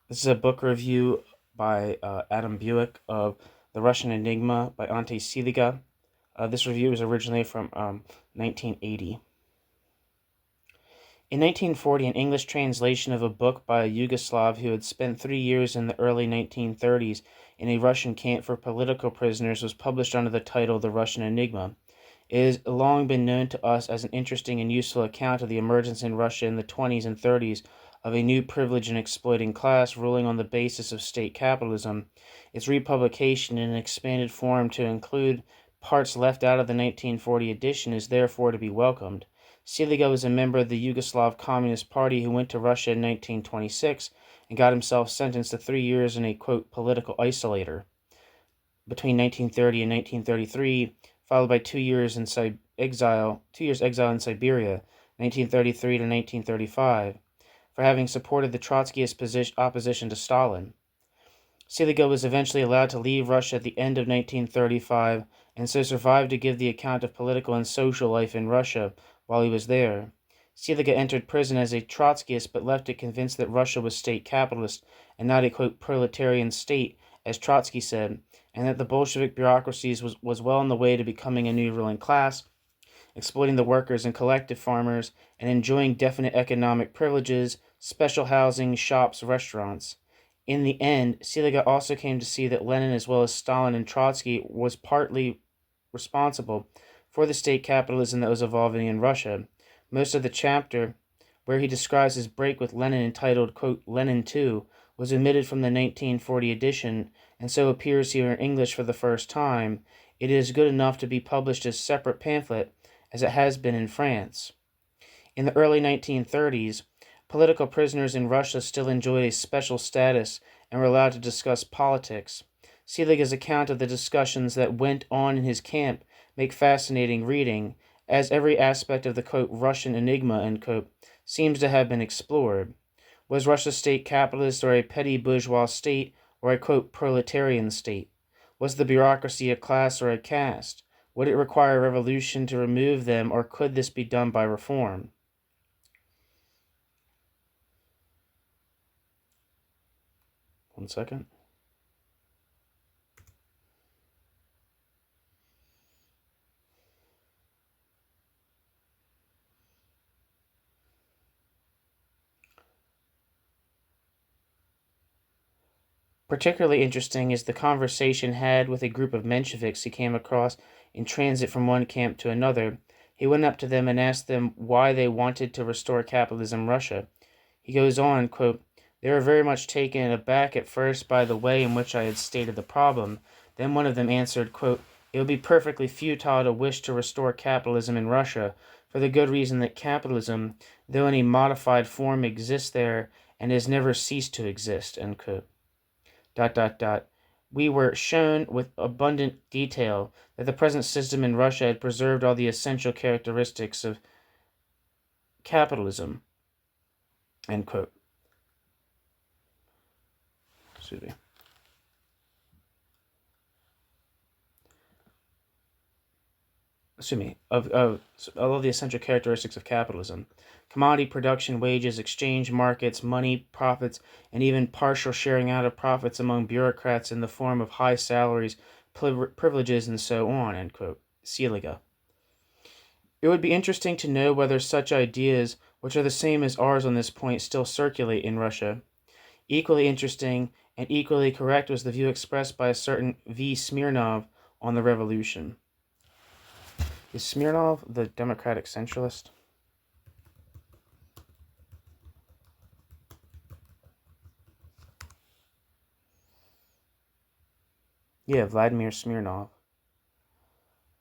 This is a book review by Adam Buick of The Russian Enigma by Ante Ciliga. This review is originally from 1980. In 1940, an English translation of a book by a Yugoslav who had spent 3 years in the early 1930s in a Russian camp for political prisoners was published under the title The Russian Enigma. It has long been known to us as an interesting and useful account of the emergence in Russia in the 20s and 30s of a new privileged and exploiting class ruling on the basis of state capitalism. Its republication in an expanded form to include parts left out of the 1940 edition is therefore to be welcomed. Ciliga was a member of the Yugoslav Communist Party who went to Russia in 1926 and got himself sentenced to 3 years in a, quote, political isolator. Between 1930 and 1933, followed by 2 years exile in Siberia, 1933 to 1935, for having supported the Trotskyist opposition to Stalin. Ciliga was eventually allowed to leave Russia at the end of 1935, and so survived to give the account of political and social life in Russia while he was there. Ciliga entered prison as a Trotskyist, but left it convinced that Russia was state capitalist and not a, quote, proletarian state, as Trotsky said, and that the Bolshevik bureaucracies was well on the way to becoming a new ruling class, exploiting the workers and collective farmers, and enjoying definite economic privileges, special housing, shops, restaurants. In the end, Ciliga also came to see that Lenin, as well as Stalin and Trotsky, was partly responsible for the state capitalism that was evolving in Russia. Most of the chapter, where he describes his break with Lenin entitled, quote, Lenin II, was omitted from the 1940 edition, and so appears here in English for the first time. It is good enough to be published as a separate pamphlet, as it has been in France. In the early 1930s, political prisoners in Russia still enjoyed a special status and were allowed to discuss politics. Ciliga's account of the discussions that went on in his camp make fascinating reading, as every aspect of the, quote, Russian enigma, end quote, seems to have been explored. Was Russia state capitalist or a petty bourgeois state or a, quote, proletarian state? Was the bureaucracy a class or a caste? Would it require revolution to remove them, or could this be done by reform? One second. Particularly interesting is the conversation had with a group of Mensheviks he came across in transit from one camp to another. He went up to them and asked them why they wanted to restore capitalism in Russia. He goes on, quote, they were very much taken aback at first by the way in which I had stated the problem. Then one of them answered, quote, it would be perfectly futile to wish to restore capitalism in Russia, for the good reason that capitalism, though in a modified form, exists there and has never ceased to exist, end quote. We were shown with abundant detail that the present system in Russia had preserved all the essential characteristics of capitalism, end quote. Excuse me. Of all of the essential characteristics of capitalism. Commodity production, wages, exchange markets, money, profits, and even partial sharing out of profits among bureaucrats in the form of high salaries, privileges, and so on, end quote. Ciliga. It would be interesting to know whether such ideas, which are the same as ours on this point, still circulate in Russia. Equally interesting and equally correct was the view expressed by a certain V. Smirnov on the revolution. Is Smirnov the democratic centralist? Yeah, Vladimir Smirnov.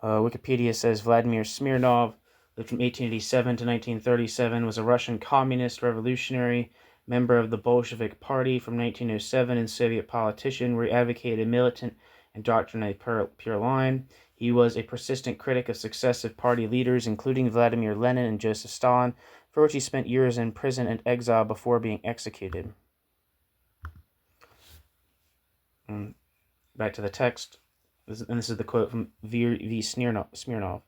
Wikipedia says Vladimir Smirnov lived from 1887 to 1937, was a Russian communist revolutionary, member of the Bolshevik Party from 1907, and Soviet politician, where he advocated a militant and doctrinally pure line. He was a persistent critic of successive party leaders, including Vladimir Lenin and Joseph Stalin, for which he spent years in prison and exile before being executed. Back to the text, and this is the quote from V. Smirnov.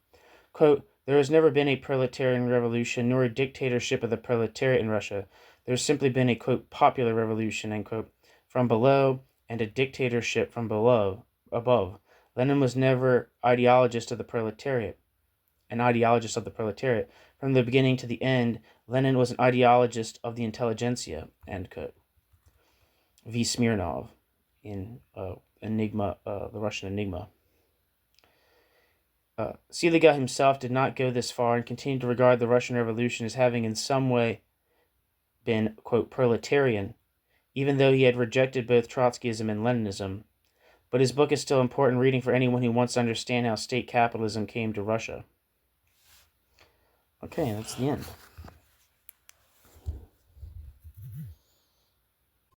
Quote, there has never been a proletarian revolution nor a dictatorship of the proletariat in Russia. There's simply been a, quote, popular revolution, end quote, from below and a dictatorship from above. Lenin was never an ideologist of the proletariat. From the beginning to the end, Lenin was an ideologist of the intelligentsia, end quote. V. Smirnov in Enigma, the Russian Enigma. Ciliga himself did not go this far and continued to regard the Russian Revolution as having in some way been, quote, proletarian, even though he had rejected both Trotskyism and Leninism. But his book is still important reading for anyone who wants to understand how state capitalism came to Russia. Okay, that's the end.